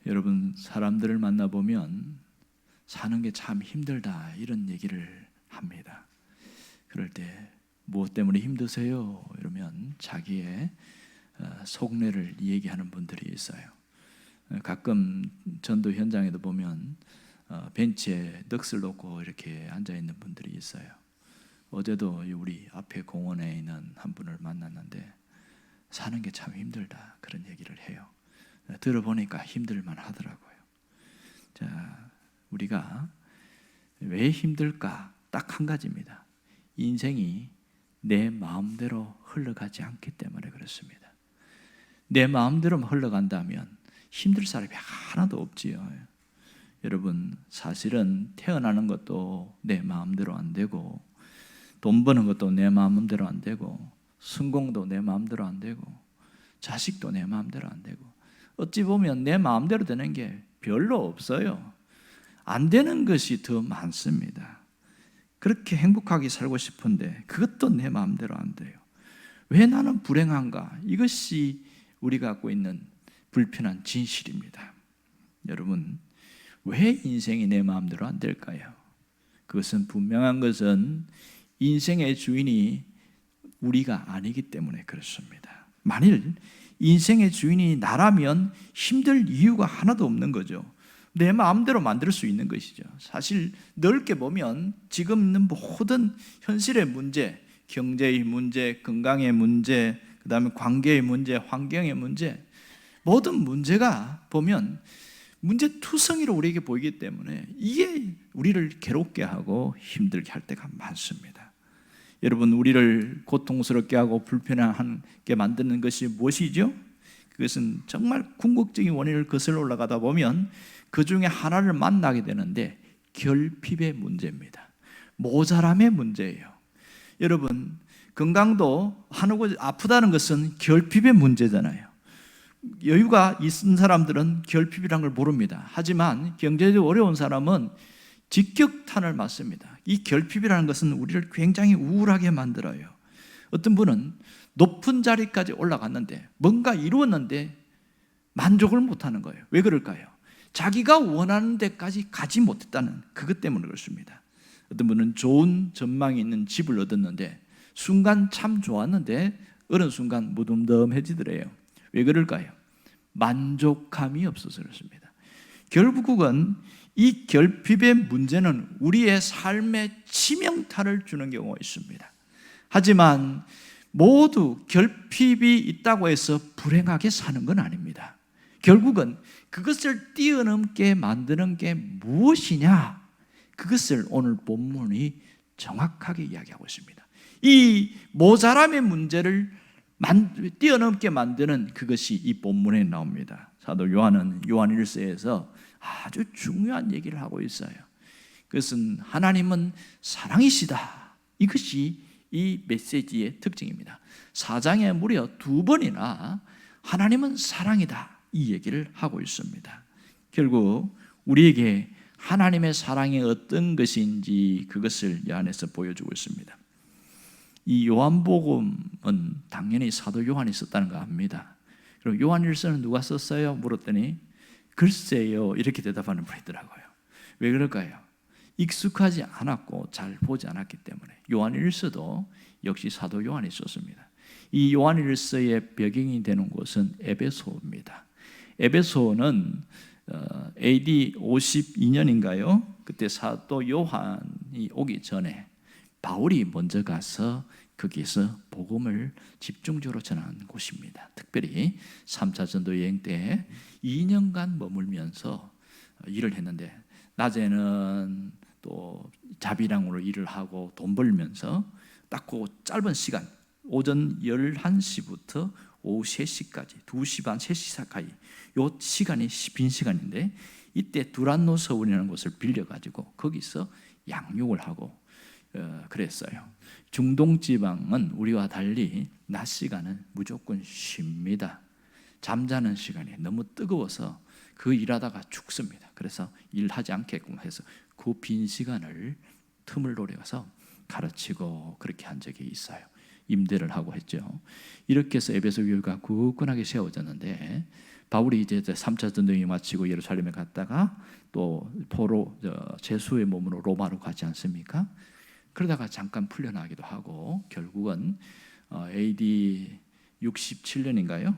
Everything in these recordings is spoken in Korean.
여러분, 사람들을 만나보면 사는 게 참 힘들다 이런 얘기를 합니다. 그럴 때 무엇 때문에 힘드세요? 이러면 자기의 속내를 얘기하는 분들이 있어요. 가끔 전도 현장에도 보면 벤치에 넋을 놓고 이렇게 앉아있는 분들이 있어요. 어제도 우리 앞에 공원에 있는 한 분을 만났는데 사는 게 참 힘들다 그런 얘기를 해요. 들어보니까 힘들만 하더라고요. 자, 우리가 왜 힘들까? 딱 한 가지입니다. 인생이 내 마음대로 흘러가지 않기 때문에 그렇습니다. 내 마음대로만 흘러간다면 힘들 사람이 하나도 없지요. 여러분, 사실은 태어나는 것도 내 마음대로 안 되고, 돈 버는 것도 내 마음대로 안 되고, 성공도 내 마음대로 안 되고, 자식도 내 마음대로 안 되고, 어찌 보면 내 마음대로 되는 게 별로 없어요. 안 되는 것이 더 많습니다. 그렇게 행복하게 살고 싶은데 그것도 내 마음대로 안 돼요. 왜 나는 불행한가? 이것이 우리가 갖고 있는 불편한 진실입니다. 여러분, 왜 인생이 내 마음대로 안 될까요? 그것은 분명한 것은 인생의 주인이 우리가 아니기 때문에 그렇습니다. 만일 인생의 주인이 나라면 힘들 이유가 하나도 없는 거죠. 내 마음대로 만들 수 있는 것이죠. 사실 넓게 보면 지금 있는 모든 현실의 문제, 경제의 문제, 건강의 문제, 그 다음에 관계의 문제, 환경의 문제, 모든 문제가 보면 문제투성이로 우리에게 보이기 때문에 이게 우리를 괴롭게 하고 힘들게 할 때가 많습니다. 여러분, 우리를 고통스럽게 하고 불편하게 만드는 것이 무엇이죠? 그것은 정말 궁극적인 원인을 거슬러 올라가다 보면 그 중에 하나를 만나게 되는데 결핍의 문제입니다. 모자람의 문제예요. 여러분, 건강도 한우고 아프다는 것은 결핍의 문제잖아요. 여유가 있는 사람들은 결핍이라는 걸 모릅니다. 하지만 경제적으로 어려운 사람은 직격탄을 맞습니다. 이 결핍이라는 것은 우리를 굉장히 우울하게 만들어요. 어떤 분은 높은 자리까지 올라갔는데 뭔가 이루었는데 만족을 못하는 거예요. 왜 그럴까요? 자기가 원하는 데까지 가지 못했다는 그것 때문에 그렇습니다. 어떤 분은 좋은 전망이 있는 집을 얻었는데 순간 참 좋았는데 어느 순간 무덤덤해지더래요. 왜 그럴까요? 만족감이 없어서 그렇습니다. 결국은 이 결핍의 문제는 우리의 삶에 치명타를 주는 경우가 있습니다. 하지만 모두 결핍이 있다고 해서 불행하게 사는 건 아닙니다. 결국은 그것을 뛰어넘게 만드는 게 무엇이냐? 그것을 오늘 본문이 정확하게 이야기하고 있습니다. 이 모자람의 문제를 뛰어넘게 만드는 그것이 이 본문에 나옵니다. 사도 요한은 요한일서에서 아주 중요한 얘기를 하고 있어요. 그것은 하나님은 사랑이시다. 이것이 이 메시지의 특징입니다. 4장에 무려 2번이나 하나님은 사랑이다 이 얘기를 하고 있습니다. 결국 우리에게 하나님의 사랑이 어떤 것인지 그것을 이 안에서 보여주고 있습니다. 이 요한복음은 당연히 사도 요한이 썼다는 거 압니다. 그리고 요한일서는 누가 썼어요? 물었더니 글쎄요 이렇게 대답하는 분이 있더라고요. 왜 그럴까요? 익숙하지 않았고 잘 보지 않았기 때문에. 요한일서도 역시 사도 요한이 썼습니다. 이 요한일서의 배경이 되는 곳은 에베소입니다. 에베소는 AD 52년인가요? 그때 사도 요한이 오기 전에 바울이 먼저 가서 거기에서 복음을 집중적으로 전하는 곳입니다. 특별히 3차 전도 여행 때 2년간 머물면서 일을 했는데 낮에는 또 자비랑으로 일을 하고 돈 벌면서 딱 그 짧은 시간 오전 11시부터 오후 3시까지 2시 반 3시 사이 요 시간이 빈 시간인데 이때 두란노 서원이라는 곳을 빌려가지고 거기서 양육을 하고 그랬어요. 중동 지방은 우리와 달리 낮 시간은 무조건 쉽니다. 잠자는 시간이 너무 뜨거워서 그 일하다가 죽습니다. 그래서 일하지 않게끔 해서 그 빈 시간을 틈을 노려서 가르치고 그렇게 한 적이 있어요. 임대를 하고 했죠. 이렇게 해서 에베소 교회가 굳건하게 세워졌는데 바울이 이제 3차 전쟁이 마치고 예루살렘에 갔다가 또 포로 제수의 몸으로 로마로 가지 않습니까? 그러다가 잠깐 풀려나기도 하고 결국은 AD 67년인가요?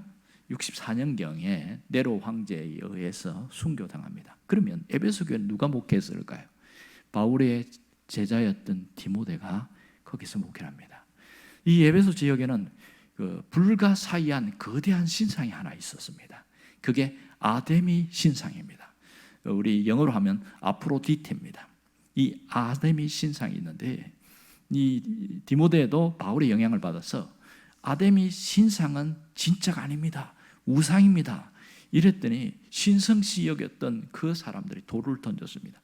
64년경에 네로 황제에 의해서 순교당합니다. 그러면 에베소 교회는 누가 목회했을까요? 바울의 제자였던 디모데가 거기서 목회를 합니다. 이 에베소 지역에는 불가사의한 거대한 신상이 하나 있었습니다. 그게 아데미 신상입니다. 우리 영어로 하면 아프로디테입니다. 이 아데미 신상이 있는데 이 디모데도 바울의 영향을 받아서 아데미 신상은 진짜가 아닙니다. 우상입니다. 이랬더니 신성시 여겼던 그 사람들이 돌을 던졌습니다.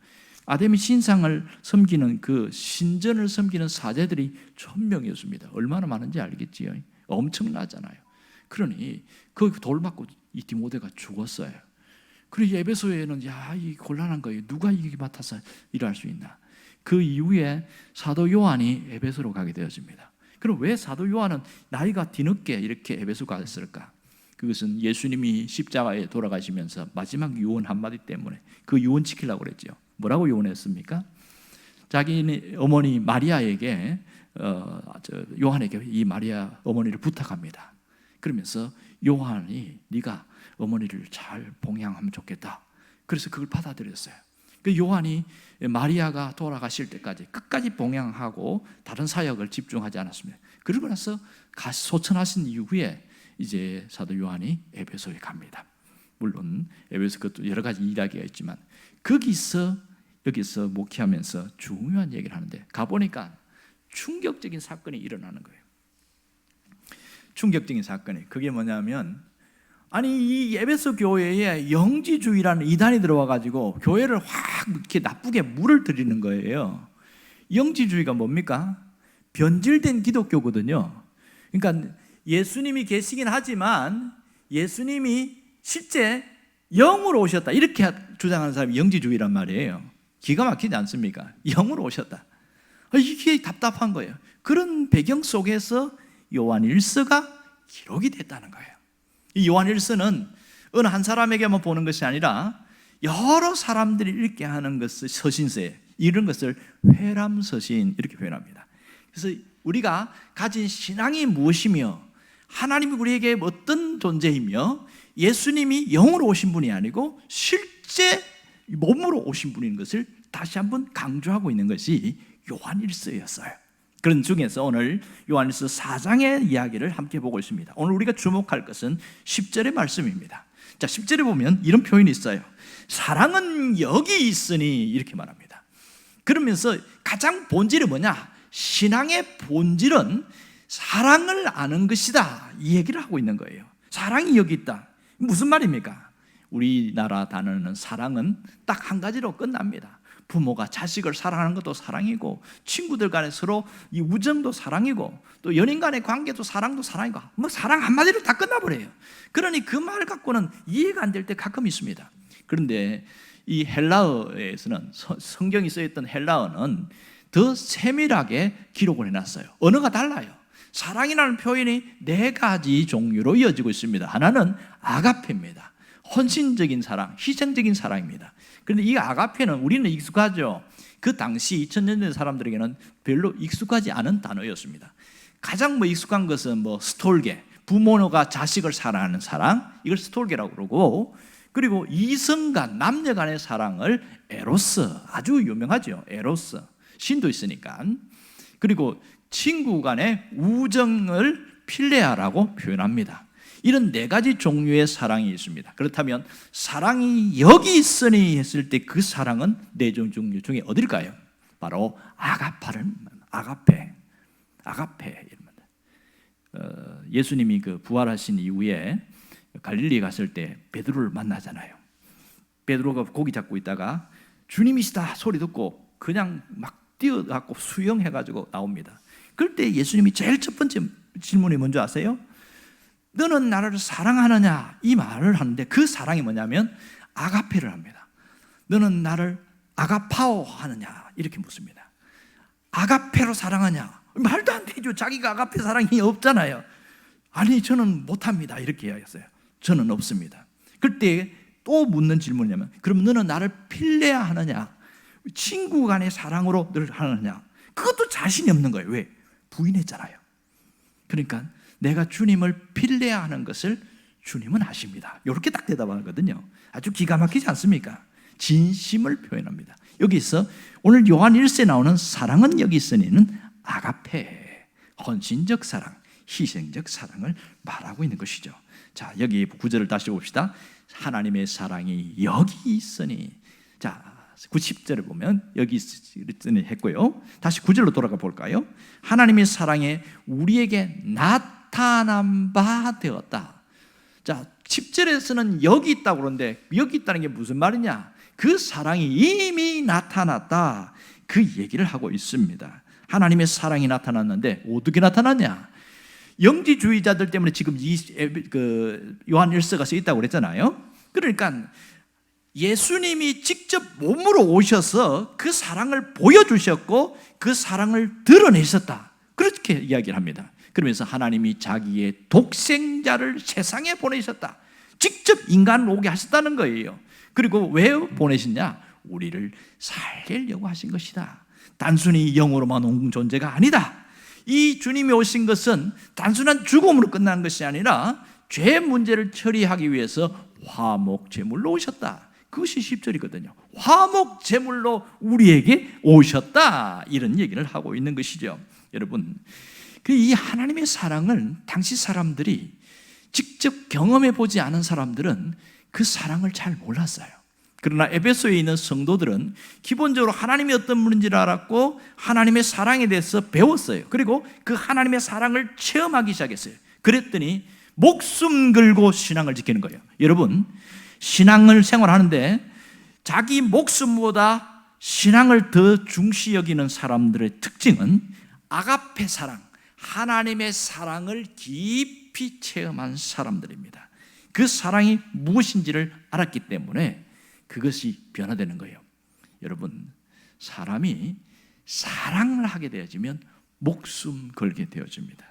아데미 신상을 섬기는 그 신전을 섬기는 사제들이 1000명이었습니다. 얼마나 많은지 알겠지요? 엄청나잖아요. 그러니 그 돌 맞고 이 디모데가 죽었어요. 그리고 에베소에는 이 곤란한 거예요. 누가 이게 맡아서 일할 수 있나? 그 이후에 사도 요한이 에베소로 가게 되었습니다. 그럼 왜 사도 요한은 나이가 뒤늦게 이렇게 에베소 갔을까? 그것은 예수님이 십자가에 돌아가시면서 마지막 유언 한마디 때문에 그 유언 지키려고 그랬죠. 뭐라고 유언했습니까? 자기 어머니 마리아에게 요한에게 이 마리아 어머니를 부탁합니다. 그러면서 요한이 네가 어머니를 잘 봉양하면 좋겠다. 그래서 그걸 받아들였어요. 그 요한이 마리아가 돌아가실 때까지 끝까지 봉양하고 다른 사역을 집중하지 않았습니다. 그러고 나서 소천하신 이후에 이제 사도 요한이 에베소에 갑니다. 물론 에베소 것도 여러 가지 이야기가 있지만 여기서 목회하면서 중요한 얘기를 하는데 가보니까 충격적인 사건이 일어나는 거예요. 충격적인 사건이 그게 뭐냐면 이 에베소 교회에 영지주의라는 이단이 들어와가지고 교회를 확 이렇게 나쁘게 물을 들이는 거예요. 영지주의가 뭡니까? 변질된 기독교거든요. 그러니까 예수님이 계시긴 하지만 예수님이 실제 영으로 오셨다 이렇게 주장하는 사람이 영지주의란 말이에요. 기가 막히지 않습니까? 영으로 오셨다. 이게 답답한 거예요. 그런 배경 속에서 요한일서가 기록이 됐다는 거예요. 이 요한일서는 어느 한 사람에게만 보는 것이 아니라 여러 사람들이 읽게 하는 것을 서신서에 이런 것을 회람서신 이렇게 표현합니다. 그래서 우리가 가진 신앙이 무엇이며 하나님이 우리에게 어떤 존재이며 예수님이 영으로 오신 분이 아니고 실제 몸으로 오신 분인 것을 다시 한번 강조하고 있는 것이 요한일서였어요. 그런 중에서 오늘 요한일서 4장의 이야기를 함께 보고 있습니다. 오늘 우리가 주목할 것은 10절의 말씀입니다. 자, 10절에 보면 이런 표현이 있어요. 사랑은 여기 있으니 이렇게 말합니다. 그러면서 가장 본질이 뭐냐? 신앙의 본질은 사랑을 아는 것이다 이 얘기를 하고 있는 거예요. 사랑이 여기 있다. 무슨 말입니까? 우리나라 단어는 사랑은 딱 한 가지로 끝납니다. 부모가 자식을 사랑하는 것도 사랑이고 친구들 간에 서로 이 우정도 사랑이고 또 연인 간의 관계도 사랑도 사랑이고 사랑 한마디로 다 끝나버려요. 그러니 그 말 갖고는 이해가 안 될 때 가끔 있습니다. 그런데 이 헬라어에서는 성경이 쓰였던 헬라어는 더 세밀하게 기록을 해놨어요. 언어가 달라요. 사랑이라는 표현이 4가지 종류로 이어지고 있습니다. 하나는 아가페입니다. 헌신적인 사랑, 희생적인 사랑입니다. 그런데 이 아가페는 우리는 익숙하죠. 그 당시 2000년 전 사람들에게는 별로 익숙하지 않은 단어였습니다. 가장 익숙한 것은 스톨게, 부모가 자식을 사랑하는 사랑, 이걸 스톨게라고 그러고, 그리고 이성 간, 남녀 간의 사랑을 에로스, 아주 유명하죠. 에로스, 신도 있으니까. 그리고 친구 간의 우정을 필레아라고 표현합니다. 이런 4가지 종류의 사랑이 있습니다. 그렇다면 사랑이 여기 있으니 했을 때 그 사랑은 4종 종류 중에 어딜까요? 바로 아가페. 예수님이 부활하신 이후에 갈릴리 갔을 때 베드로를 만나잖아요. 베드로가 고기 잡고 있다가 주님이시다 소리 듣고 그냥 막 뛰어갖고 수영해가지고 나옵니다. 그럴 때 예수님이 제일 첫 번째 질문이 뭔지 아세요? 너는 나를 사랑하느냐? 이 말을 하는데 그 사랑이 뭐냐면 아가페를 합니다. 너는 나를 아가파오 하느냐? 이렇게 묻습니다. 아가페로 사랑하냐? 말도 안 되죠. 자기가 아가페 사랑이 없잖아요. 아니, 저는 못합니다. 이렇게 이야기했어요. 저는 없습니다. 그때 또 묻는 질문이냐면, 그럼 너는 나를 필레야 하느냐, 친구 간의 사랑으로 늘 하느냐? 그것도 자신이 없는 거예요. 왜? 부인했잖아요. 그러니까 내가 주님을 필레야 하는 것을 주님은 아십니다. 이렇게 딱 대답하거든요. 아주 기가 막히지 않습니까? 진심을 표현합니다. 여기서 오늘 요한 1세에 나오는 사랑은 여기 있으니는 아가페, 헌신적 사랑, 희생적 사랑을 말하고 있는 것이죠. 자, 여기 9절을 다시 봅시다. 하나님의 사랑이 여기 있으니. 자, 90절을 보면 여기 있으니 했고요. 다시 9절로 돌아가 볼까요? 하나님의 사랑에 우리에게 나타난 바 되었다. 자, 10절에서는 여기 있다고 그러는데 여기 있다는 게 무슨 말이냐? 그 사랑이 이미 나타났다, 그 얘기를 하고 있습니다. 하나님의 사랑이 나타났는데 어떻게 나타났냐? 영지주의자들 때문에 지금 요한 1서가 써 있다고 그랬잖아요. 그러니까 예수님이 직접 몸으로 오셔서 그 사랑을 보여주셨고 그 사랑을 드러내셨다, 그렇게 이야기를 합니다. 그러면서 하나님이 자기의 독생자를 세상에 보내셨다, 직접 인간을 오게 하셨다는 거예요. 그리고 왜 보내셨냐? 우리를 살리려고 하신 것이다. 단순히 영으로만 온 존재가 아니다. 이 주님이 오신 것은 단순한 죽음으로 끝나는 것이 아니라 죄 문제를 처리하기 위해서 화목제물로 오셨다. 그것이 10절이거든요. 화목제물로 우리에게 오셨다, 이런 얘기를 하고 있는 것이죠. 여러분, 이 하나님의 사랑을 당시 사람들이 직접 경험해 보지 않은 사람들은 그 사랑을 잘 몰랐어요. 그러나 에베소에 있는 성도들은 기본적으로 하나님이 어떤 분인지를 알았고 하나님의 사랑에 대해서 배웠어요. 그리고 그 하나님의 사랑을 체험하기 시작했어요. 그랬더니 목숨 걸고 신앙을 지키는 거예요. 여러분, 신앙을 생활하는데 자기 목숨보다 신앙을 더 중시 여기는 사람들의 특징은 아가페 사랑, 하나님의 사랑을 깊이 체험한 사람들입니다. 그 사랑이 무엇인지를 알았기 때문에 그것이 변화되는 거예요. 여러분, 사람이 사랑을 하게 되어지면 목숨 걸게 되어집니다.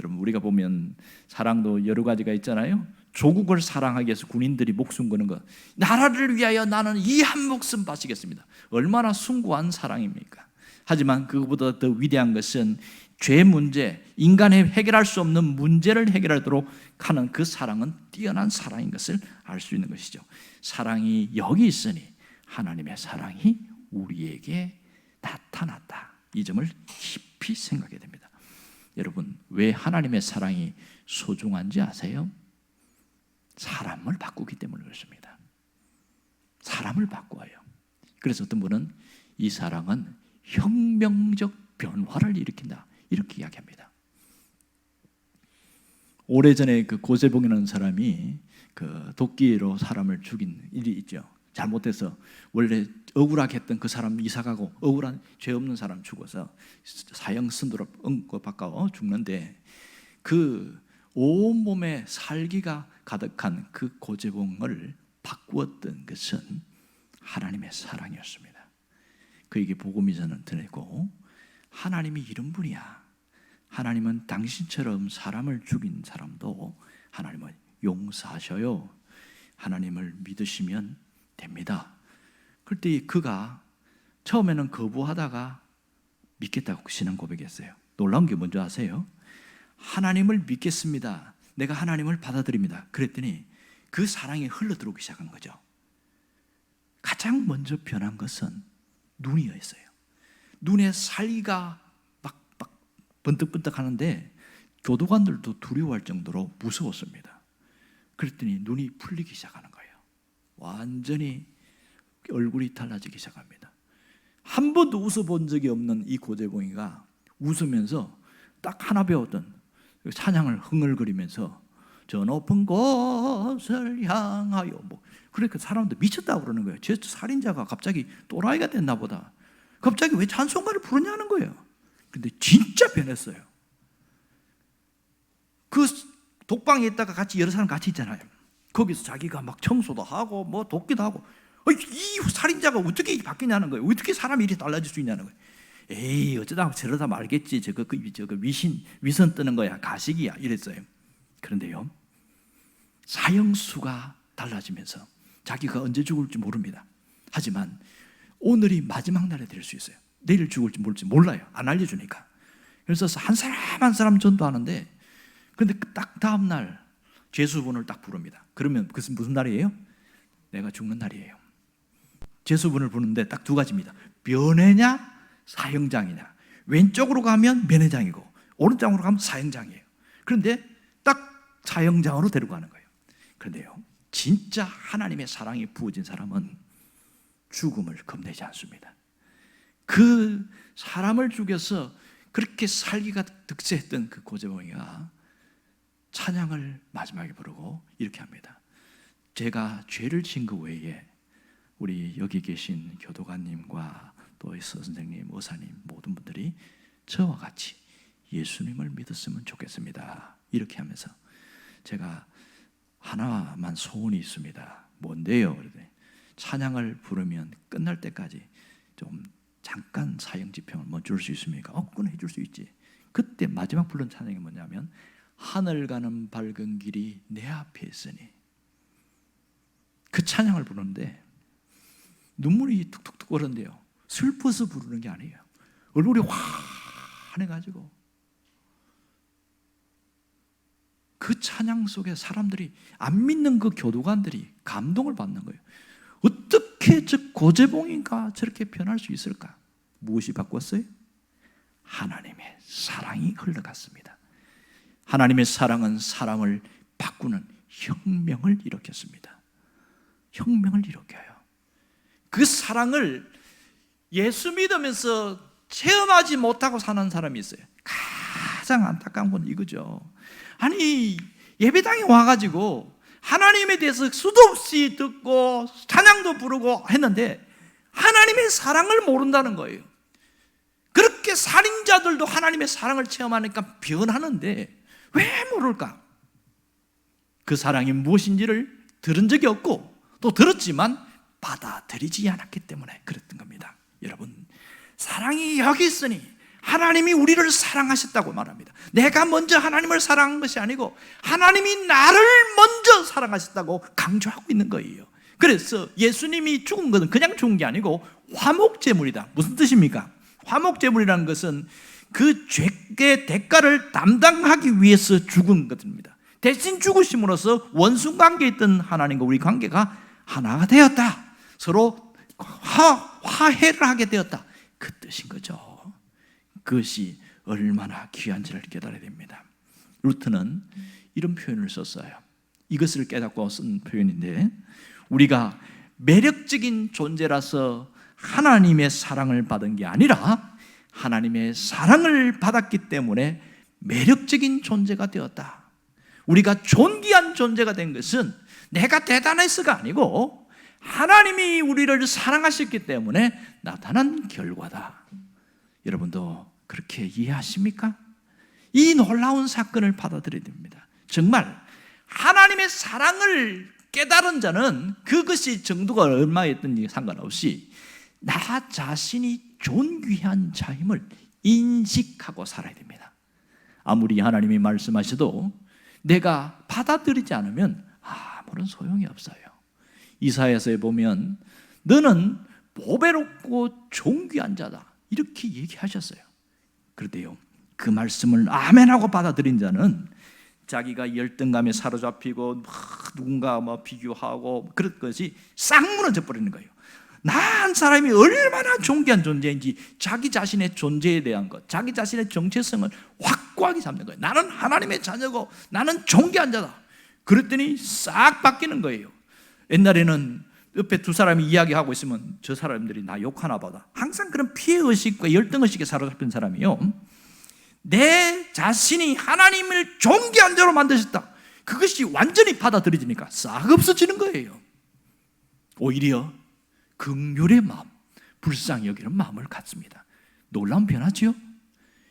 여러분, 우리가 보면 사랑도 여러 가지가 있잖아요. 조국을 사랑하기 위해서 군인들이 목숨 거는 것, 나라를 위하여 나는 이 한 목숨 바치겠습니다. 얼마나 숭고한 사랑입니까? 하지만 그것보다 더 위대한 것은 죄 문제, 인간의 해결할 수 없는 문제를 해결하도록 하는 그 사랑은 뛰어난 사랑인 것을 알 수 있는 것이죠. 사랑이 여기 있으니 하나님의 사랑이 우리에게 나타났다, 이 점을 깊이 생각해야 됩니다. 여러분, 왜 하나님의 사랑이 소중한지 아세요? 사람을 바꾸기 때문에 그렇습니다. 사람을 바꾸어요. 그래서 어떤 분은 이 사랑은 혁명적 변화를 일으킨다, 이렇게 이야기합니다. 오래전에 그 고세봉이라는 사람이 그 도끼로 사람을 죽인 일이 있죠. 잘못해서 원래 억울하게 했던 그 사람 이사가고 억울한 죄 없는 사람 죽어서 사형 선고로 바꿔 죽는데 그 온몸에 살기가 가득한 그 고재봉을 바꾸었던 것은 하나님의 사랑이었습니다. 그에게 복음이 전해지고 하나님이 이런 분이야, 하나님은 당신처럼 사람을 죽인 사람도 하나님은 용서하셔요, 하나님을 믿으시면 됩니다. 그때 그가 처음에는 거부하다가 믿겠다고 신앙 고백했어요. 놀라운 게 뭔지 아세요? 하나님을 믿겠습니다, 내가 하나님을 받아들입니다, 그랬더니 그 사랑이 흘러들어오기 시작한 거죠. 가장 먼저 변한 것은 눈이었어요. 눈에 살기가 막 번뜩번뜩 하는데 교도관들도 두려워할 정도로 무서웠습니다. 그랬더니 눈이 풀리기 시작하는 거예요. 완전히 얼굴이 달라지기 시작합니다. 한 번도 웃어본 적이 없는 이 고재봉이가 웃으면서 딱 하나 배웠던 찬양을 흥얼거리면서 저 높은 곳을 향하여, 그러니까 사람들 미쳤다고 그러는 거예요. 저 살인자가 갑자기 또라이가 됐나 보다, 갑자기 왜 찬송가를 부르냐는 거예요. 근데 진짜 변했어요. 그 독방에 있다가 같이 여러 사람 같이 있잖아요. 거기서 자기가 막 청소도 하고 뭐 돕기도 하고, 이 살인자가 어떻게 바뀌냐는 거예요. 어떻게 사람이 이렇게 달라질 수 있냐는 거예요. 에이 어쩌다 저러다 말겠지. 저거 위선 뜨는 거야. 가식이야. 이랬어요. 그런데요, 사형수가 달라지면서 자기가 언제 죽을지 모릅니다. 하지만 오늘이 마지막 날이 될 수 있어요. 내일 죽을지 모를지 몰라요. 안 알려주니까. 그래서 한 사람 한 사람 전도하는데, 그런데 딱 다음 날 제수분을 딱 부릅니다. 그러면 그것은 무슨 날이에요? 내가 죽는 날이에요. 제수분을 부르는데 딱 두 가지입니다. 면회냐 사형장이냐. 왼쪽으로 가면 면회장이고 오른쪽으로 가면 사형장이에요. 그런데 딱 사형장으로 데려가는 거예요. 그런데요, 진짜 하나님의 사랑이 부어진 사람은 죽음을 겁내지 않습니다. 그 사람을 죽여서 그렇게 살기가 득세했던 그 고재봉이가 찬양을 마지막에 부르고 이렇게 합니다. 제가 죄를 지은 그 외에 우리 여기 계신 교도관님과 또 선생님, 의사님 모든 분들이 저와 같이 예수님을 믿었으면 좋겠습니다. 이렇게 하면서 제가 하나만 소원이 있습니다. 뭔데요? 그러더니 찬양을 부르면 끝날 때까지 좀 잠깐 사형 집행을 뭐 줄 수 있습니까? 그건 해줄 수 있지. 그때 마지막 부른 찬양이 뭐냐면 하늘 가는 밝은 길이 내 앞에 있으니. 그 찬양을 부르는데 눈물이 툭툭툭 흐른대요. 슬퍼서 부르는 게 아니에요. 얼굴이 환해가지고 그 찬양 속에 사람들이, 안 믿는 그 교도관들이 감동을 받는 거예요. 어떻게 저 고재봉이가 저렇게 변할 수 있을까? 무엇이 바꿨어요? 하나님의 사랑이 흘러갔습니다. 하나님의 사랑은 사람을 바꾸는 혁명을 일으켰습니다. 혁명을 일으켜요. 그 사랑을 예수 믿으면서 체험하지 못하고 사는 사람이 있어요. 가장 안타까운 건 이거죠. 아니, 예배당에 와가지고 하나님에 대해서 수도 없이 듣고 찬양도 부르고 했는데 하나님의 사랑을 모른다는 거예요. 그렇게 살인자들도 하나님의 사랑을 체험하니까 변하는데 왜 모를까? 그 사랑이 무엇인지를 들은 적이 없고 또 들었지만 받아들이지 않았기 때문에 그랬던 겁니다. 여러분, 사랑이 여기 있으니 하나님이 우리를 사랑하셨다고 말합니다. 내가 먼저 하나님을 사랑한 것이 아니고 하나님이 나를 먼저 사랑하셨다고 강조하고 있는 거예요. 그래서 예수님이 죽은 것은 그냥 죽은 게 아니고 화목제물이다. 무슨 뜻입니까? 화목제물이라는 것은 그 죄의 대가를 담당하기 위해서 죽은 것입니다. 대신 죽으심으로써 원수관계에 있던 하나님과 우리 관계가 하나가 되었다. 서로 화해를 하게 되었다. 그 뜻인 거죠. 그것이 얼마나 귀한지를 깨달아야 됩니다. 루트는 이런 표현을 썼어요. 이것을 깨닫고 쓴 표현인데, 우리가 매력적인 존재라서 하나님의 사랑을 받은 게 아니라 하나님의 사랑을 받았기 때문에 매력적인 존재가 되었다. 우리가 존귀한 존재가 된 것은 내가 대단해서가 아니고 하나님이 우리를 사랑하셨기 때문에 나타난 결과다. 여러분도 그렇게 이해하십니까? 이 놀라운 사건을 받아들여야 됩니다. 정말 하나님의 사랑을 깨달은 자는 그것이 정도가 얼마였든지 상관없이 나 자신이 존귀한 자임을 인식하고 살아야 됩니다. 아무리 하나님이 말씀하셔도 내가 받아들이지 않으면 아무런 소용이 없어요. 이사야서에 보면 너는 보배롭고 존귀한 자다 이렇게 얘기하셨어요. 그런데요, 그 말씀을 아멘하고 받아들인 자는 자기가 열등감에 사로잡히고 누군가 비교하고 그런 것이 싹 무너져 버리는 거예요. 나 한 사람이 얼마나 존귀한 존재인지 자기 자신의 존재에 대한 것, 자기 자신의 정체성을 확고하게 잡는 거예요. 나는 하나님의 자녀고 나는 존귀한 자다. 그랬더니 싹 바뀌는 거예요. 옛날에는 옆에 두 사람이 이야기하고 있으면 저 사람들이 나 욕하나 보다. 항상 그런 피해의식과 열등의식에 사로잡힌 사람이요, 내 자신이 하나님을 존귀한 자로 만드셨다. 그것이 완전히 받아들여지니까 싹 없어지는 거예요. 오히려 긍휼의 마음, 불쌍히 여기는 마음을 갖습니다. 놀라운 변화죠.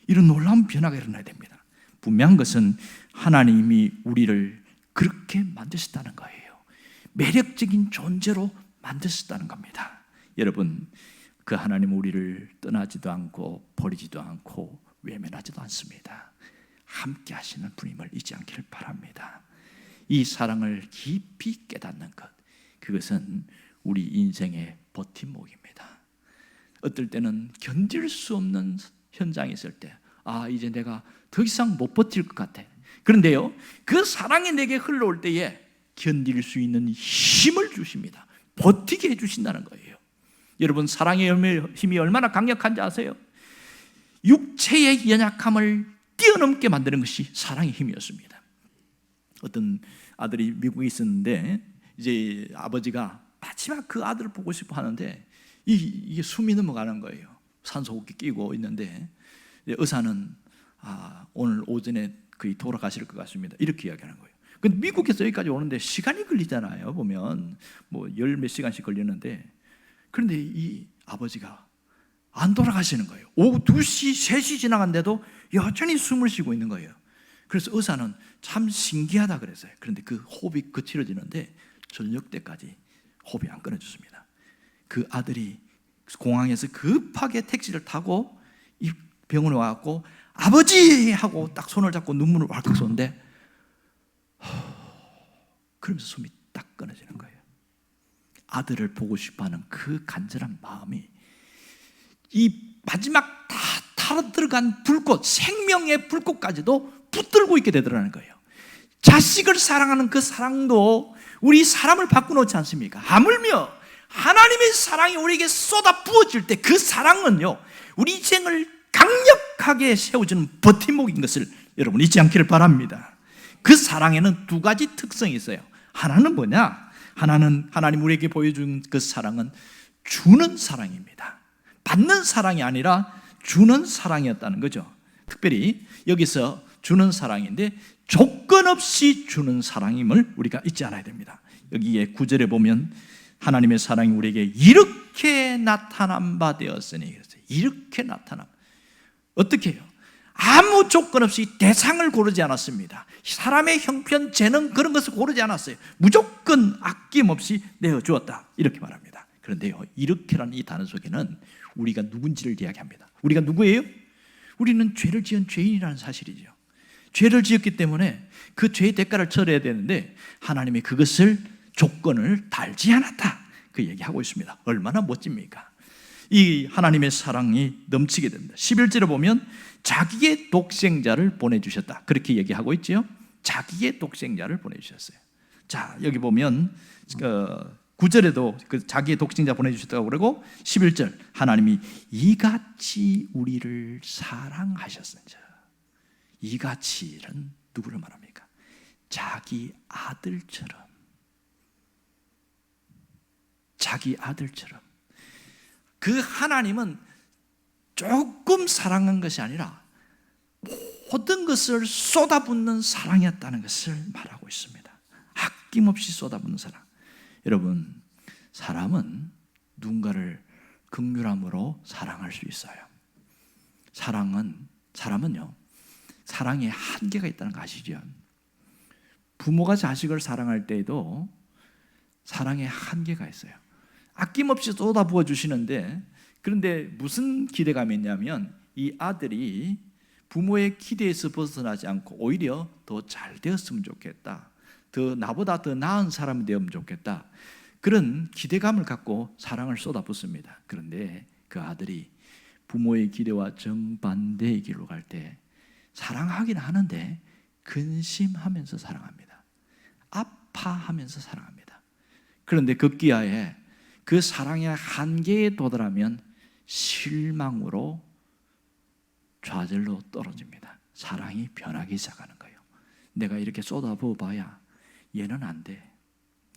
이런 놀라운 변화가 일어나야 됩니다. 분명한 것은 하나님이 우리를 그렇게 만드셨다는 거예요. 매력적인 존재로 만드셨다는 겁니다. 여러분, 그 하나님은 우리를 떠나지도 않고 버리지도 않고 외면하지도 않습니다. 함께 하시는 분임을 잊지 않기를 바랍니다. 이 사랑을 깊이 깨닫는 것, 그것은 우리 인생의 버팀목입니다. 어떨 때는 견딜 수 없는 현장이 있을 때, 이제 내가 더 이상 못 버틸 것 같아. 그런데요, 그 사랑이 내게 흘러올 때에 견딜 수 있는 힘을 주십니다. 버티게 해주신다는 거예요. 여러분, 사랑의 힘이 얼마나 강력한지 아세요? 육체의 연약함을 뛰어넘게 만드는 것이 사랑의 힘이었습니다. 어떤 아들이 미국에 있었는데 이제 아버지가 마지막 그 아들을 보고 싶어 하는데 이게 숨이 넘어가는 거예요. 산소호흡기 끼고 있는데 의사는 오늘 오전에 거의 돌아가실 것 같습니다. 이렇게 이야기하는 거예요. 근데 미국에서 여기까지 오는데 시간이 걸리잖아요. 보면 뭐 열 몇 시간씩 걸리는데, 그런데 이 아버지가 안 돌아가시는 거예요. 오후 2시, 3시 지나간데도 여전히 숨을 쉬고 있는 거예요. 그래서 의사는 참 신기하다 그랬어요. 그런데 그 호흡이 거칠어지는데 저녁 때까지 호흡이 안 끊어졌습니다. 그 아들이 공항에서 급하게 택시를 타고 이 병원에 와갖고 아버지! 하고 딱 손을 잡고 눈물을 왈칵 쏘는데 그러면서 숨이 딱 끊어지는 거예요. 아들을 보고 싶어하는 그 간절한 마음이 이 마지막 다 타들어간 불꽃, 생명의 불꽃까지도 붙들고 있게 되더라는 거예요. 자식을 사랑하는 그 사랑도 우리 사람을 바꿔놓지 않습니까? 하물며 하나님의 사랑이 우리에게 쏟아 부어질 때 그 사랑은요, 우리 인생을 강력하게 세워주는 버팀목인 것을 여러분 잊지 않기를 바랍니다. 그 사랑에는 2가지 특성이 있어요. 하나는 뭐냐? 하나는 하나님 우리에게 보여준 그 사랑은 주는 사랑입니다. 받는 사랑이 아니라 주는 사랑이었다는 거죠. 특별히 여기서 주는 사랑인데 조건 없이 주는 사랑임을 우리가 잊지 않아야 됩니다. 여기에 9절에 보면 하나님의 사랑이 우리에게 이렇게 나타난 바 되었으니, 이렇게 나타남. 어떻게 해요? 아무 조건 없이 대상을 고르지 않았습니다. 사람의 형편, 재능 그런 것을 고르지 않았어요. 무조건 아낌없이 내어주었다, 이렇게 말합니다. 그런데요, 이렇게라는 이 단어 속에는 우리가 누군지를 이야기합니다. 우리가 누구예요? 우리는 죄를 지은 죄인이라는 사실이죠. 죄를 지었기 때문에 그 죄의 대가를 치러야 되는데 하나님이 그것을 조건을 달지 않았다, 그 얘기하고 있습니다. 얼마나 멋집니까? 이 하나님의 사랑이 넘치게 됩니다. 11절에 보면 자기의 독생자를 보내주셨다, 그렇게 얘기하고 있죠. 자기의 독생자를 보내주셨어요. 자, 여기 보면 9절에도 그 자기의 독생자 보내주셨다고 그러고 11절 하나님이 이같이 우리를 사랑하셨은즉, 이같이는 누구를 말합니까? 자기 아들처럼, 자기 아들처럼. 그 하나님은 조금 사랑한 것이 아니라 모든 것을 쏟아붓는 사랑이었다는 것을 말하고 있습니다. 아낌없이 쏟아붓는 사랑. 여러분, 사람은 누군가를 긍휼함으로 사랑할 수 있어요. 사람은요, 사랑에 한계가 있다는 거 아시죠? 부모가 자식을 사랑할 때에도 사랑에 한계가 있어요. 아낌없이 쏟아부어 주시는데, 그런데 무슨 기대감이 있냐면 이 아들이 부모의 기대에서 벗어나지 않고 오히려 더 잘 되었으면 좋겠다, 나보다 더 나은 사람이 되면 좋겠다, 그런 기대감을 갖고 사랑을 쏟아붓습니다. 그런데 그 아들이 부모의 기대와 정반대의 길로 갈 때 사랑하긴 하는데 근심하면서 사랑합니다. 아파하면서 사랑합니다. 그런데 급기야에 그 사랑의 한계에 도달하면 실망으로 좌절로 떨어집니다. 사랑이 변하기 시작하는 거예요. 내가 이렇게 쏟아부어 봐야 얘는 안 돼,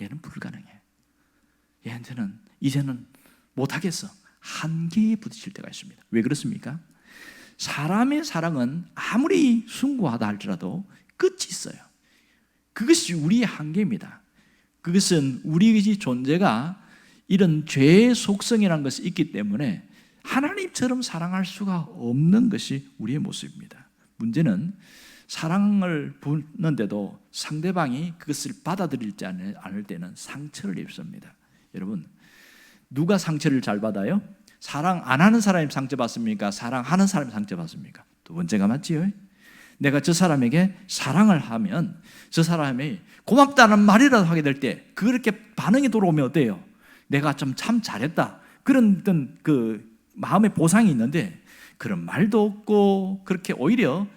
얘는 불가능해, 얘한테는 이제는 못하겠어, 한계에 부딪힐 때가 있습니다. 왜 그렇습니까? 사람의 사랑은 아무리 숭고하다 할지라도 끝이 있어요. 그것이 우리의 한계입니다. 그것은 우리의 존재가 이런 죄의 속성이라는 것이 있기 때문에 하나님처럼 사랑할 수가 없는 것이 우리의 모습입니다. 문제는 사랑을 붓는데도 상대방이 그것을 받아들이지 않을 때는 상처를 입습니다. 여러분, 누가 상처를 잘 받아요? 사랑 안 하는 사람이 상처받습니까? 사랑하는 사람이 상처받습니까? 두 번째가 맞지요. 내가 저 사람에게 사랑을 하면 저 사람이 고맙다는 말이라도 하게 될 때 그렇게 반응이 돌아오면 어때요? 내가 참 잘했다 그런 어떤 그 마음의 보상이 있는데 그런 말도 없고 그렇게 오히려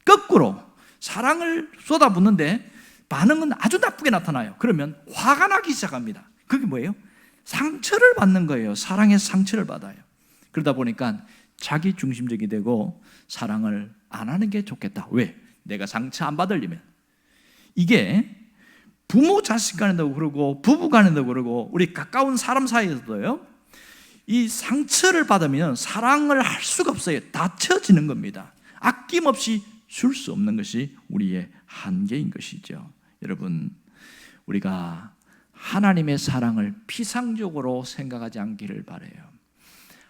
거꾸로 사랑을 쏟아붓는데 반응은 아주 나쁘게 나타나요. 그러면 화가 나기 시작합니다. 그게 뭐예요? 상처를 받는 거예요. 사랑의 상처를 받아요. 그러다 보니까 자기 중심적이 되고 사랑을 안 하는 게 좋겠다. 왜? 내가 상처 안 받으려면. 이게 부모 자식 간에도 그러고 부부 간에도 그러고 우리 가까운 사람 사이에서도요. 이 상처를 받으면 사랑을 할 수가 없어요. 다쳐지는 겁니다. 아낌없이 줄 수 없는 것이 우리의 한계인 것이죠. 여러분, 우리가 하나님의 사랑을 피상적으로 생각하지 않기를 바라요.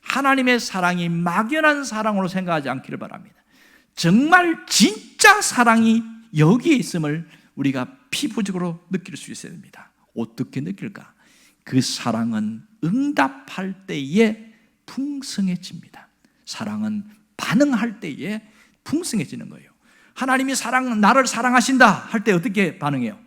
하나님의 사랑이 막연한 사랑으로 생각하지 않기를 바랍니다. 정말 진짜 사랑이 여기에 있음을 우리가 피부적으로 느낄 수 있어야 됩니다. 어떻게 느낄까? 그 사랑은 응답할 때에 풍성해집니다. 사랑은 반응할 때에 풍성해지는 거예요. 하나님이 나를 사랑하신다 할 때 어떻게 반응해요?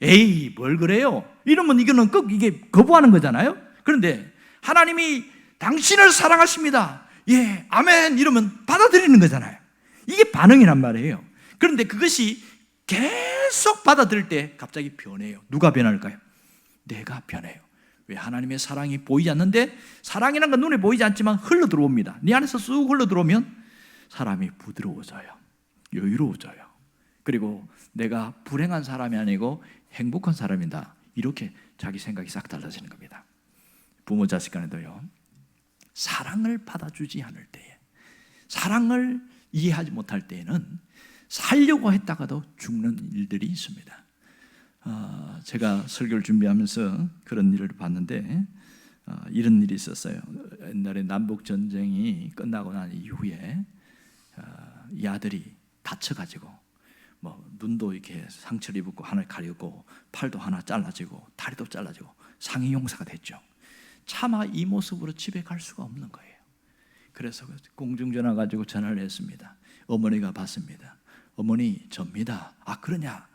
에이, 뭘 그래요? 이러면 이거는 꼭 이게 거부하는 거잖아요. 그런데 하나님이 당신을 사랑하십니다. 예, 아멘. 이러면 받아들이는 거잖아요. 이게 반응이란 말이에요. 그런데 그것이 계속 받아들일 때 갑자기 변해요. 누가 변할까요? 내가 변해요. 왜? 하나님의 사랑이 보이지 않는데 사랑이란 건 눈에 보이지 않지만 흘러 들어옵니다. 네 안에서 쑥 흘러 들어오면 사람이 부드러워져요. 여유로워져요. 그리고 내가 불행한 사람이 아니고 행복한 사람이다. 이렇게 자기 생각이 싹 달라지는 겁니다. 부모 자식 간에도요. 사랑을 받아주지 않을 때에, 사랑을 이해하지 못할 때에는 살려고 했다가도 죽는 일들이 있습니다. 제가 설교를 준비하면서 그런 일을 봤는데 이런 일이 있었어요. 옛날에 남북전쟁이 끝나고 난 이후에 이 아들이 다쳐가지고 눈도 이렇게 상처를 입고 하나 가리고 팔도 하나 잘라지고 다리도 잘라지고 상해용사가 됐죠. 차마 이 모습으로 집에 갈 수가 없는 거예요. 그래서 공중전화 가지고 전화를 했습니다. 어머니가 받습니다. 어머니, 접니다. 아, 그러냐?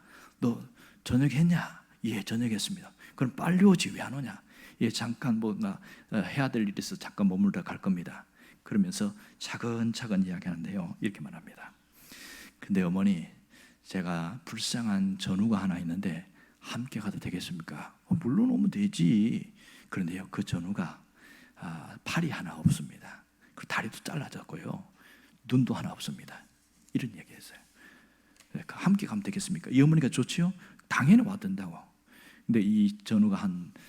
너 저녁했냐? 예, 저녁했습니다. 그럼 빨리 오지 왜 안 오냐? 예, 잠깐 나 해야 될 일이 있어서 잠깐 머물러 갈 겁니다. 그러면서 차근차근 이야기하는데요. 이렇게 말합니다. 근데 어머니, 제가 불쌍한 전우가 하나 있는데 함께 가도 되겠습니까? 물론 오면 되지. 그런데요, 그 전우가 팔이 하나 없습니다. 그 다리도 잘라졌고요, 눈도 하나 없습니다. 이런 얘기했어요. 함께 가면 되겠습니까? 이 어머니가 좋지요? 당연히 와든다고. 근데 이 전우가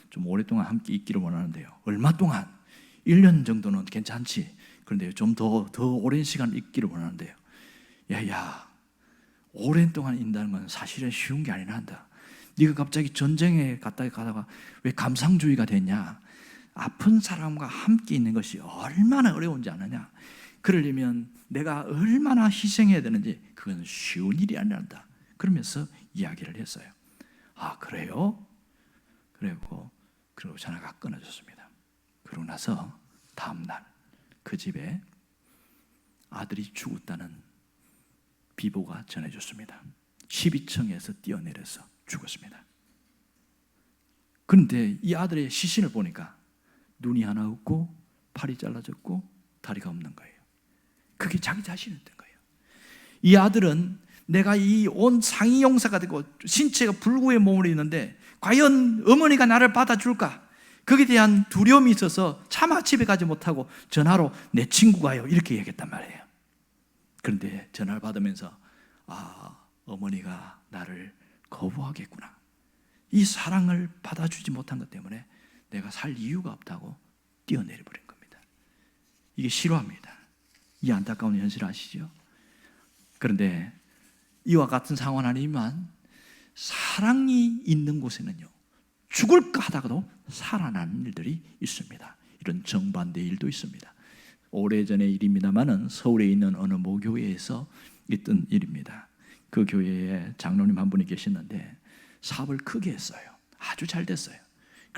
좀 오랫동안 함께 있기를 원하는데요. 얼마 동안? 1년 정도는 괜찮지. 그런데 좀 더 오랜 시간 있기를 원하는데요. 야, 오랜 동안 있다는 건 사실은 쉬운 게 아니라 한다. 네가 갑자기 전쟁에 가다가 왜 감상주의가 됐냐? 아픈 사람과 함께 있는 것이 얼마나 어려운지 아느냐? 그러려면 내가 얼마나 희생해야 되는지 그건 쉬운 일이 아니란다. 그러면서 이야기를 했어요. 아, 그래요? 그리고 전화가 끊어졌습니다. 그러고 나서 다음 날 그 집에 아들이 죽었다는 비보가 전해졌습니다. 12층에서 뛰어내려서 죽었습니다. 그런데 이 아들의 시신을 보니까 눈이 하나 없고 팔이 잘라졌고 다리가 없는 거예요. 그게 자기 자신이었던 거예요. 이 아들은 내가 이 온 상이용사가 되고 신체가 불구의 몸으로 있는데 과연 어머니가 나를 받아줄까? 거기에 대한 두려움이 있어서 차마 집에 가지 못하고 전화로 내 친구가요 이렇게 얘기했단 말이에요. 그런데 전화를 받으면서 어머니가 나를 거부하겠구나. 이 사랑을 받아주지 못한 것 때문에 내가 살 이유가 없다고 뛰어내려 버린 겁니다. 이게 실화입니다. 이 안타까운 현실 아시죠? 그런데 이와 같은 상황 아니지만 사랑이 있는 곳에는요, 죽을까 하다가도 살아나는 일들이 있습니다. 이런 정반대의 일도 있습니다. 오래전의 일입니다만은 서울에 있는 어느 모교회에서 있던 일입니다. 그 교회에 장로님 한 분이 계셨는데 사업을 크게 했어요. 아주 잘 됐어요.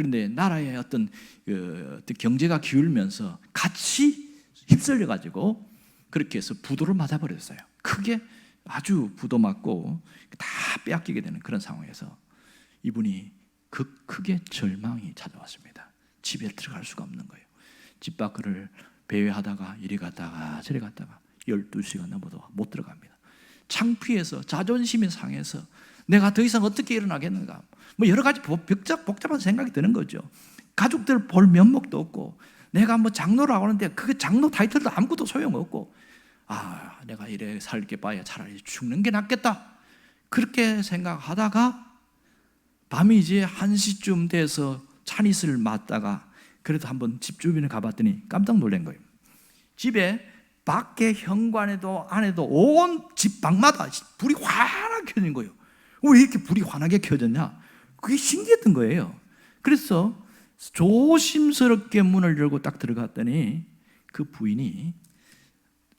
그런데 나라의 어떤 경제가 기울면서 같이 휩쓸려 가지고 그렇게 해서 부도를 맞아버렸어요. 크게 아주 부도 맞고 다 빼앗기게 되는 그런 상황에서 이분이 크게 절망이 찾아왔습니다. 집에 들어갈 수가 없는 거예요. 집 밖을 배회하다가 이리 갔다가 저리 갔다가 12시간 넘어도 못 들어갑니다. 창피해서 자존심이 상해서 내가 더 이상 어떻게 일어나겠는가, 뭐 여러 가지 복잡한 생각이 드는 거죠. 가족들 볼 면목도 없고, 내가 뭐 장로라고 하는데 그 장로 타이틀도 아무것도 소용없고, 내가 이래 살게 봐야 차라리 죽는 게 낫겠다, 그렇게 생각하다가 밤이 이제 1시쯤 돼서 차닛을 맞다가 그래도 한번 집 주변에 가봤더니 깜짝 놀란 거예요. 집에 밖에 현관에도 안에도 온 집 방마다 불이 환하게 켜진 거예요. 왜 이렇게 불이 환하게 켜졌냐? 그게 신기했던 거예요. 그래서 조심스럽게 문을 열고 딱 들어갔더니 그 부인이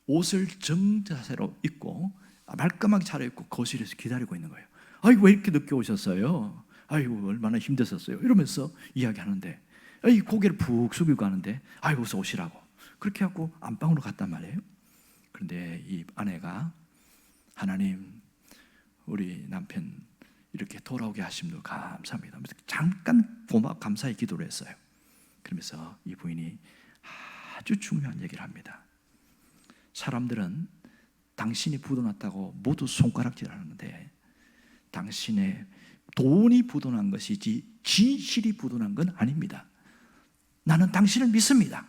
옷을 정자세로 입고 말끔하게 차려입고 거실에서 기다리고 있는 거예요. 아이고, 왜 이렇게 늦게 오셨어요? 아이고, 얼마나 힘드셨어요? 이러면서 이야기하는데, 고개를 푹 숙이고 하는데, 아이고, 어서 오시라고 그렇게 하고 안방으로 갔단 말이에요. 그런데 이 아내가, 하나님, 우리 남편 이렇게 돌아오게 하심도 감사합니다. 잠깐 감사의 기도를 했어요. 그러면서 이 부인이 아주 중요한 얘기를 합니다. 사람들은 당신이 부도났다고 모두 손가락질하는데 당신의 돈이 부도난 것이지 진실이 부도난 건 아닙니다. 나는 당신을 믿습니다.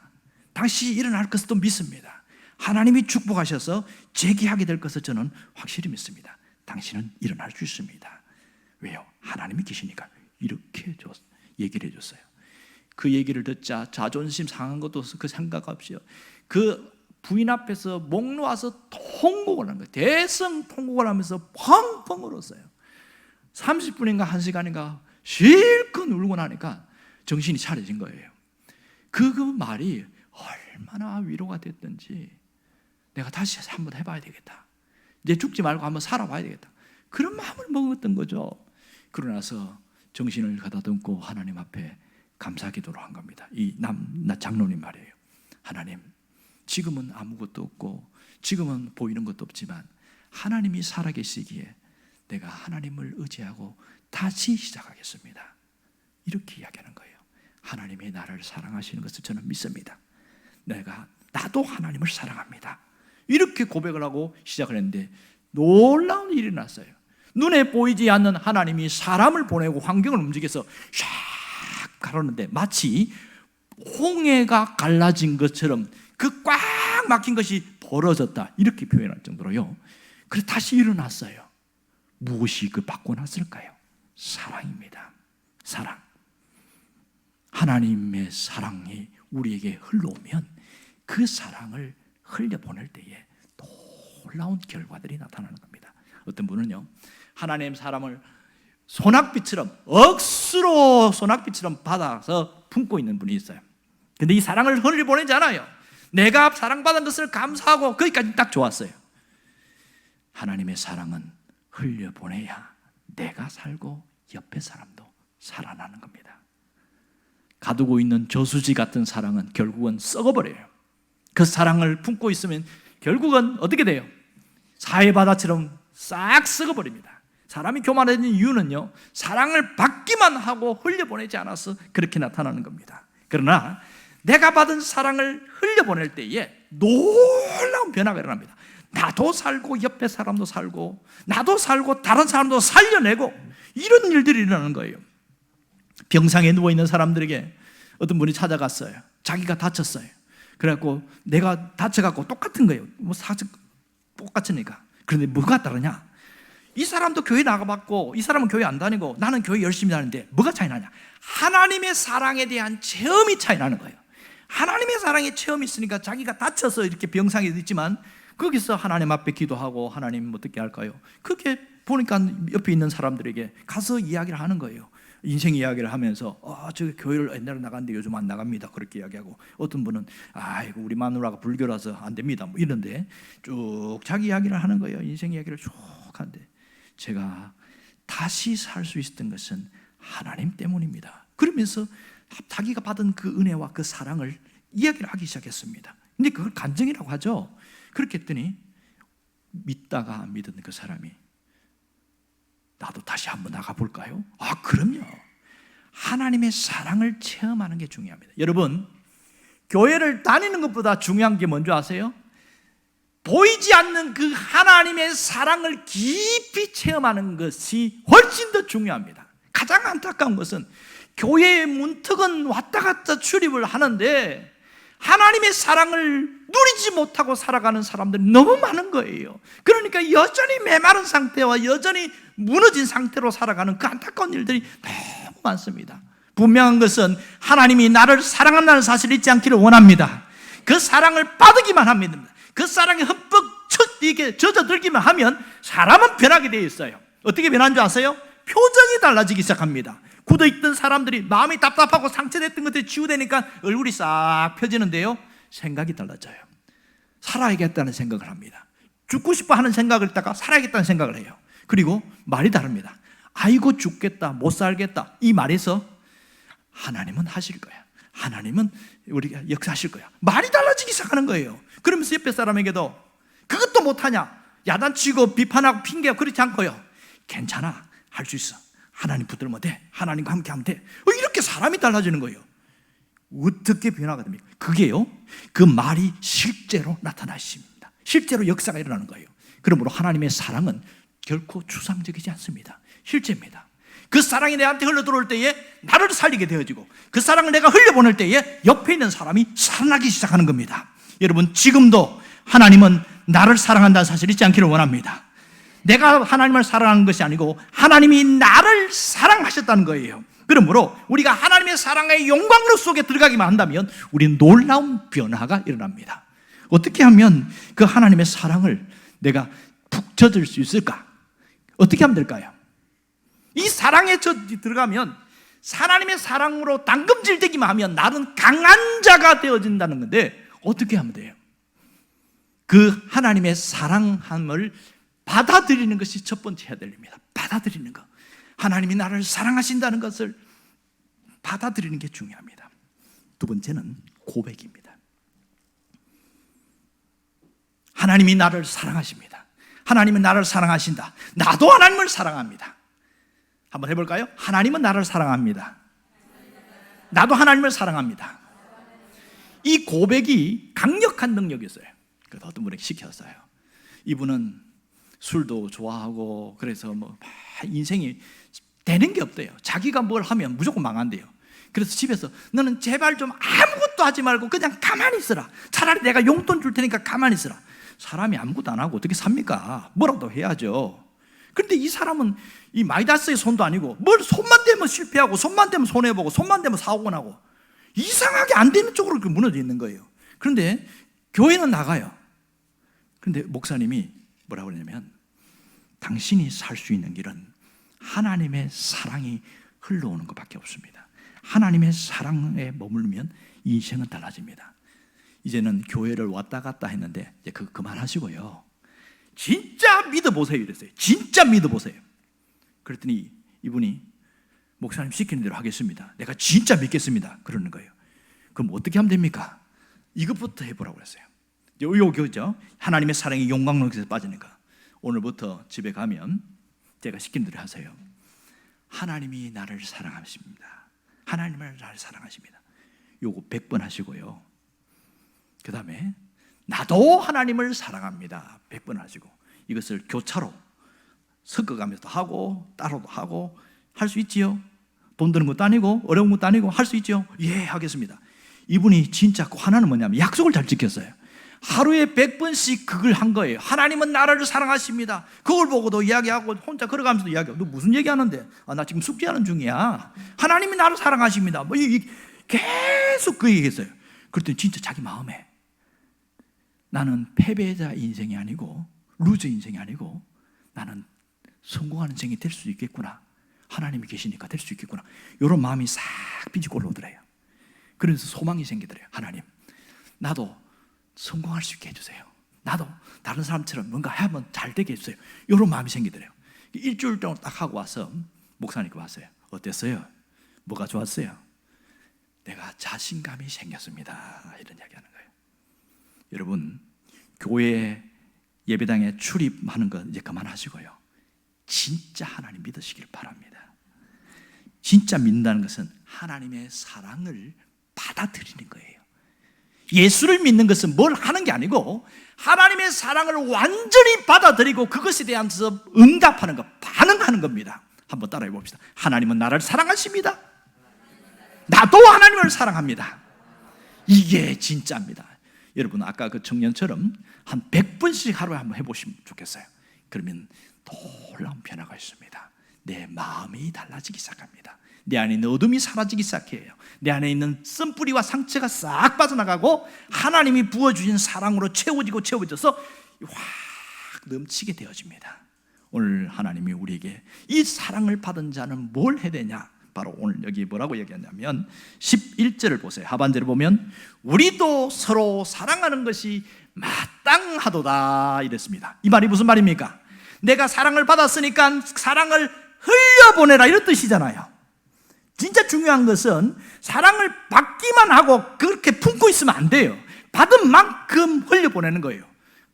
당신이 일어날 것도 믿습니다. 하나님이 축복하셔서 재기하게 될 것을 저는 확실히 믿습니다. 당신은 일어날 수 있습니다. 왜요? 하나님이 계시니까. 이렇게 얘기를 해줬어요. 그 얘기를 듣자 자존심 상한 것도 그 생각 없이요, 그 부인 앞에서 목 놓아서 통곡을 한 거예요. 대성 통곡을 하면서 펑펑 울었어요. 30분인가 1시간인가 실컷 울고 나니까 정신이 차려진 거예요. 그 말이 얼마나 위로가 됐든지, 내가 다시 한번 해봐야 되겠다, 이제 죽지 말고 한번 살아봐야 되겠다, 그런 마음을 먹었던 거죠. 그러고 나서 정신을 가다듬고 하나님 앞에 감사기도를 한 겁니다. 이 장로님 말이에요. 하나님, 지금은 아무것도 없고 지금은 보이는 것도 없지만 하나님이 살아계시기에 내가 하나님을 의지하고 다시 시작하겠습니다. 이렇게 이야기하는 거예요. 하나님이 나를 사랑하시는 것을 저는 믿습니다. 나도 하나님을 사랑합니다. 이렇게 고백을 하고 시작을 했는데 놀라운 일이 났어요. 눈에 보이지 않는 하나님이 사람을 보내고 환경을 움직여서 샥 가르는데 마치 홍해가 갈라진 것처럼 그 꽉 막힌 것이 벌어졌다, 이렇게 표현할 정도로요. 그래서 다시 일어났어요. 무엇이 그 바꿔놨을까요? 사랑입니다. 사랑. 하나님의 사랑이 우리에게 흘러오면 그 사랑을 흘려보낼 때에 놀라운 결과들이 나타나는 겁니다. 어떤 분은요, 하나님 사람을 소낙비처럼, 억수로 소낙비처럼 받아서 품고 있는 분이 있어요. 근데 이 사랑을 흘려보내지 않아요. 내가 사랑받은 것을 감사하고 거기까지 딱 좋았어요. 하나님의 사랑은 흘려보내야 내가 살고 옆에 사람도 살아나는 겁니다. 가두고 있는 저수지 같은 사랑은 결국은 썩어버려요. 그 사랑을 품고 있으면 결국은 어떻게 돼요? 사해바다처럼 싹 썩어버립니다. 사람이 교만해진 이유는요, 사랑을 받기만 하고 흘려보내지 않아서 그렇게 나타나는 겁니다. 그러나 내가 받은 사랑을 흘려보낼 때에 놀라운 변화가 일어납니다. 나도 살고 옆에 사람도 살고, 나도 살고 다른 사람도 살려내고, 이런 일들이 일어나는 거예요. 병상에 누워있는 사람들에게 어떤 분이 찾아갔어요. 자기가 다쳤어요. 그래갖고 내가 다쳐갖고 똑같은 거예요. 똑같으니까. 그런데 뭐가 다르냐? 이 사람도 교회 나가봤고 이 사람은 교회 안 다니고 나는 교회 열심히 다니는데 뭐가 차이 나냐? 하나님의 사랑에 대한 체험이 차이 나는 거예요. 하나님의 사랑에 체험이 있으니까 자기가 다쳐서 이렇게 병상에 있지만 거기서 하나님 앞에 기도하고, 하나님 어떻게 할까요? 그렇게 보니까 옆에 있는 사람들에게 가서 이야기를 하는 거예요. 인생 이야기를 하면서 저 교회를 옛날에 나갔는데 요즘 안 나갑니다, 그렇게 이야기하고, 어떤 분은 아이고 우리 마누라가 불교라서 안 됩니다, 뭐 이런데 쭉 자기 이야기를 하는 거예요. 인생 이야기를 쭉 하는데 제가 다시 살 수 있었던 것은 하나님 때문입니다. 그러면서 자기가 받은 그 은혜와 그 사랑을 이야기를 하기 시작했습니다. 근데 그걸 간증이라고 하죠. 그렇게 했더니 믿다가 안 믿은 그 사람이 나도 다시 한번 나가볼까요? 아, 그럼요. 하나님의 사랑을 체험하는 게 중요합니다. 여러분, 교회를 다니는 것보다 중요한 게 뭔지 아세요? 보이지 않는 그 하나님의 사랑을 깊이 체험하는 것이 훨씬 더 중요합니다. 가장 안타까운 것은 교회의 문턱은 왔다 갔다 출입을 하는데 하나님의 사랑을 누리지 못하고 살아가는 사람들이 너무 많은 거예요. 그러니까 여전히 메마른 상태와 여전히 무너진 상태로 살아가는 그 안타까운 일들이 너무 많습니다. 분명한 것은 하나님이 나를 사랑한다는 사실을 잊지 않기를 원합니다. 그 사랑을 받기만 합니다. 그 사랑에 흠뻑 이게 젖어들기만 하면 사람은 변하게 되어 있어요. 어떻게 변한 줄 아세요? 표정이 달라지기 시작합니다. 굳어있던 사람들이 마음이 답답하고 상처됐던 것들이 치유되니까 얼굴이 싹 펴지는데요, 생각이 달라져요. 살아야겠다는 생각을 합니다. 죽고 싶어 하는 생각을 했다가 살아야겠다는 생각을 해요. 그리고 말이 다릅니다. 아이고 죽겠다, 못 살겠다, 이 말에서 하나님은 하실 거야, 하나님은 우리가 역사하실 거야, 말이 달라지기 시작하는 거예요. 그러면서 옆에 사람에게도 그것도 못하냐 야단치고 비판하고 핑계하고 그렇지 않고요, 괜찮아, 할 수 있어, 하나님 붙들면 돼, 하나님과 함께 하면 돼, 이렇게 사람이 달라지는 거예요. 어떻게 변화가 됩니까? 그게요, 그 말이 실제로 나타나십니다. 실제로 역사가 일어나는 거예요. 그러므로 하나님의 사랑은 결코 추상적이지 않습니다. 실제입니다. 그 사랑이 내한테 흘러들어올 때에 나를 살리게 되어지고, 그 사랑을 내가 흘려보낼 때에 옆에 있는 사람이 살아나기 시작하는 겁니다. 여러분, 지금도 하나님은 나를 사랑한다는 사실을 잊지 않기를 원합니다. 내가 하나님을 사랑하는 것이 아니고 하나님이 나를 사랑하셨다는 거예요. 그러므로 우리가 하나님의 사랑의 영광로 속에 들어가기만 한다면 우리는 놀라운 변화가 일어납니다. 어떻게 하면 그 하나님의 사랑을 내가 푹 젖을 수 있을까? 어떻게 하면 될까요? 이 사랑에 들어가면 하나님의 사랑으로 담금질되기만 하면 나는 강한 자가 되어진다는 건데, 어떻게 하면 돼요? 그 하나님의 사랑함을 받아들이는 것이 첫 번째 해야 될 일입니다. 받아들이는 것. 하나님이 나를 사랑하신다는 것을 받아들이는 게 중요합니다. 두 번째는 고백입니다. 하나님이 나를 사랑하십니다. 하나님은 나를 사랑하신다. 나도 하나님을 사랑합니다. 한번 해볼까요? 하나님은 나를 사랑합니다. 나도 하나님을 사랑합니다. 이 고백이 강력한 능력이 있어요. 그래서 어떤 분에게 시켰어요. 이분은 술도 좋아하고 그래서 뭐 인생이 되는 게 없대요. 자기가 뭘 하면 무조건 망한대요. 그래서 집에서 너는 제발 좀 아무것도 하지 말고 그냥 가만히 있어라. 차라리 내가 용돈 줄 테니까 가만히 있어라. 사람이 아무것도 안 하고 어떻게 삽니까? 뭐라도 해야죠. 그런데 이 사람은 이 마이다스의 손도 아니고 뭘 손만 대면 실패하고 손만 대면 손해보고 손만 대면 사고가 나고 이상하게 안 되는 쪽으로 무너져 있는 거예요. 그런데 교회는 나가요. 그런데 목사님이 뭐라고 그러냐면, 당신이 살 수 있는 길은 하나님의 사랑이 흘러오는 것밖에 없습니다. 하나님의 사랑에 머물면 인생은 달라집니다. 이제는 교회를 왔다 갔다 했는데 이제 그만하시고요, 진짜 믿어보세요 이랬어요. 진짜 믿어보세요. 그랬더니 이분이 목사님 시키는 대로 하겠습니다, 내가 진짜 믿겠습니다, 그러는 거예요. 그럼 어떻게 하면 됩니까? 이것부터 해보라고 그랬어요. 요거죠. 하나님의 사랑이 용광로에서 빠지니까 오늘부터 집에 가면 제가 시킨 대로 하세요. 하나님이 나를 사랑하십니다. 하나님을 나를 사랑하십니다. 요거 100번 하시고요, 그 다음에 나도 하나님을 사랑합니다 100번 하시고, 이것을 교차로 섞어가면서 하고 따로도 하고 할 수 있지요? 돈 드는 것도 아니고 어려운 것도 아니고 할 수 있죠? 예, 하겠습니다. 이분이 진짜 하나는 뭐냐면 약속을 잘 지켰어요. 하루에 100번씩 그걸 한 거예요. 하나님은 나를 사랑하십니다. 그걸 보고도 이야기하고 혼자 걸어가면서도 이야기하고, 너 무슨 얘기하는데? 나 지금 숙제하는 중이야. 하나님이 나를 사랑하십니다. 뭐 계속 그 얘기했어요. 그랬더니 진짜 자기 마음에 나는 패배자 인생이 아니고 루저 인생이 아니고 나는 성공하는 인생이 될 수 있겠구나. 하나님이 계시니까 될 수 있겠구나. 이런 마음이 싹 비집고 올라오더래요. 그래서 소망이 생기더래요. 하나님, 나도 성공할 수 있게 해주세요. 나도 다른 사람처럼 뭔가 하면 잘 되게 해주세요. 이런 마음이 생기더래요. 일주일 동안 딱 하고 와서 목사님께 왔어요. 어땠어요? 뭐가 좋았어요? 내가 자신감이 생겼습니다. 이런 이야기하는 거예요. 여러분, 교회 예배당에 출입하는 거 이제 그만하시고요. 진짜 하나님 믿으시길 바랍니다. 진짜 믿는다는 것은 하나님의 사랑을 받아들이는 거예요. 예수를 믿는 것은 뭘 하는 게 아니고 하나님의 사랑을 완전히 받아들이고 그것에 대해서 응답하는 것, 반응하는 겁니다. 한번 따라해 봅시다. 하나님은 나를 사랑하십니다. 나도 하나님을 사랑합니다. 이게 진짜입니다. 여러분, 아까 그 청년처럼 한 100번씩 하루에 한번 해보시면 좋겠어요. 그러면 놀라운 변화가 있습니다. 내 마음이 달라지기 시작합니다. 내 안에 있는 어둠이 사라지기 시작해요. 내 안에 있는 쓴뿌리와 상처가 싹 빠져나가고 하나님이 부어주신 사랑으로 채워져서 확 넘치게 되어집니다. 오늘 하나님이 우리에게 이 사랑을 받은 자는 뭘 해야 되냐? 바로 오늘 여기 뭐라고 얘기하냐면 11절을 보세요. 하반절을 보면 우리도 서로 사랑하는 것이 마땅하도다 이랬습니다. 이 말이 무슨 말입니까? 내가 사랑을 받았으니까 사랑을 흘려보내라 이런 뜻이잖아요. 진짜 중요한 것은 사랑을 받기만 하고 그렇게 품고 있으면 안 돼요. 받은 만큼 흘려보내는 거예요.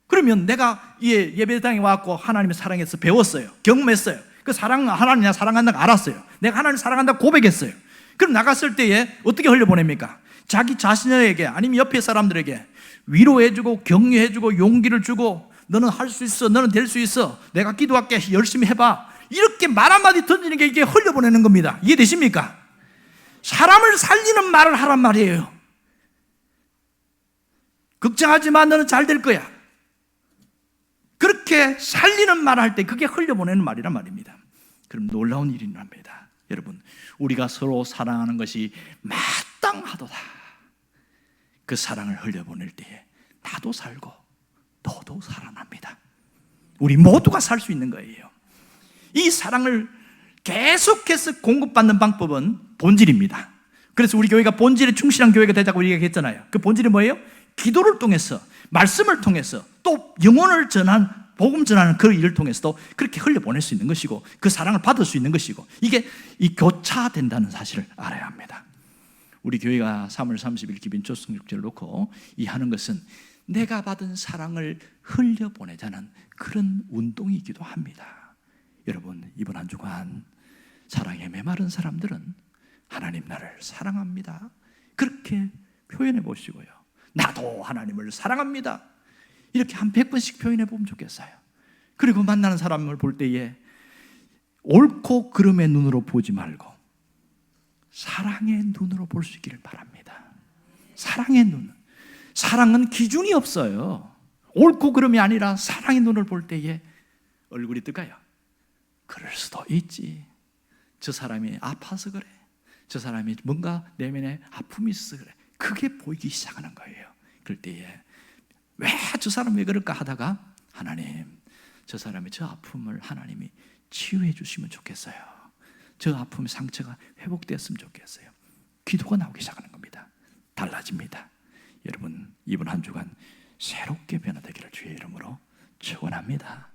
그러면 내가 예배당에 와서 하나님의 사랑에서 배웠어요. 경험했어요. 그 하나님 나 사랑한다고 알았어요. 내가 하나님 사랑한다고 고백했어요. 그럼 나갔을 때에 어떻게 흘려보냅니까? 자기 자신에게 아니면 옆에 사람들에게 위로해주고 격려해주고 용기를 주고 너는 할 수 있어, 너는 될 수 있어, 내가 기도할게, 열심히 해봐, 이렇게 말 한마디 던지는 게 이게 흘려보내는 겁니다. 이해되십니까? 사람을 살리는 말을 하란 말이에요. 걱정하지 마, 너는 잘 될 거야. 그렇게 살리는 말을 할 때 그게 흘려보내는 말이란 말입니다. 그럼 놀라운 일이 일어납니다. 여러분, 우리가 서로 사랑하는 것이 마땅하도다. 그 사랑을 흘려보낼 때에 나도 살고 너도 살아납니다. 우리 모두가 살 수 있는 거예요. 이 사랑을 계속해서 공급받는 방법은 본질입니다. 그래서 우리 교회가 본질에 충실한 교회가 되자고 우리가 했잖아요. 그 본질이 뭐예요? 기도를 통해서, 말씀을 통해서, 또 영혼을 복음 전하는 그 일을 통해서도 그렇게 흘려보낼 수 있는 것이고 그 사랑을 받을 수 있는 것이고 이게 교차된다는 사실을 알아야 합니다. 우리 교회가 3월 30일 기빈 초승육제를 놓고 이 하는 것은 내가 받은 사랑을 흘려보내자는 그런 운동이기도 합니다. 여러분, 이번 한 주간 사랑에 메마른 사람들은 하나님 나를 사랑합니다, 그렇게 표현해 보시고요. 나도 하나님을 사랑합니다, 이렇게 한 100번씩 표현해 보면 좋겠어요. 그리고 만나는 사람을 볼 때에 옳고 그름의 눈으로 보지 말고 사랑의 눈으로 볼 수 있기를 바랍니다. 사랑의 눈. 사랑은 기준이 없어요. 옳고 그름이 아니라 사랑의 눈을 볼 때에 얼굴이 뜨가요. 그럴 수도 있지. 저 사람이 아파서 그래. 저 사람이 뭔가 내면에 아픔이 있어서 그래. 그게 보이기 시작하는 거예요. 그럴 때에 왜 저 사람 왜 그럴까 하다가 하나님, 저 사람의 저 아픔을 하나님이 치유해 주시면 좋겠어요. 저 아픔의 상처가 회복되었으면 좋겠어요. 기도가 나오기 시작하는 겁니다. 달라집니다. 여러분, 이번 한 주간 새롭게 변화되기를 주의 이름으로 축원합니다.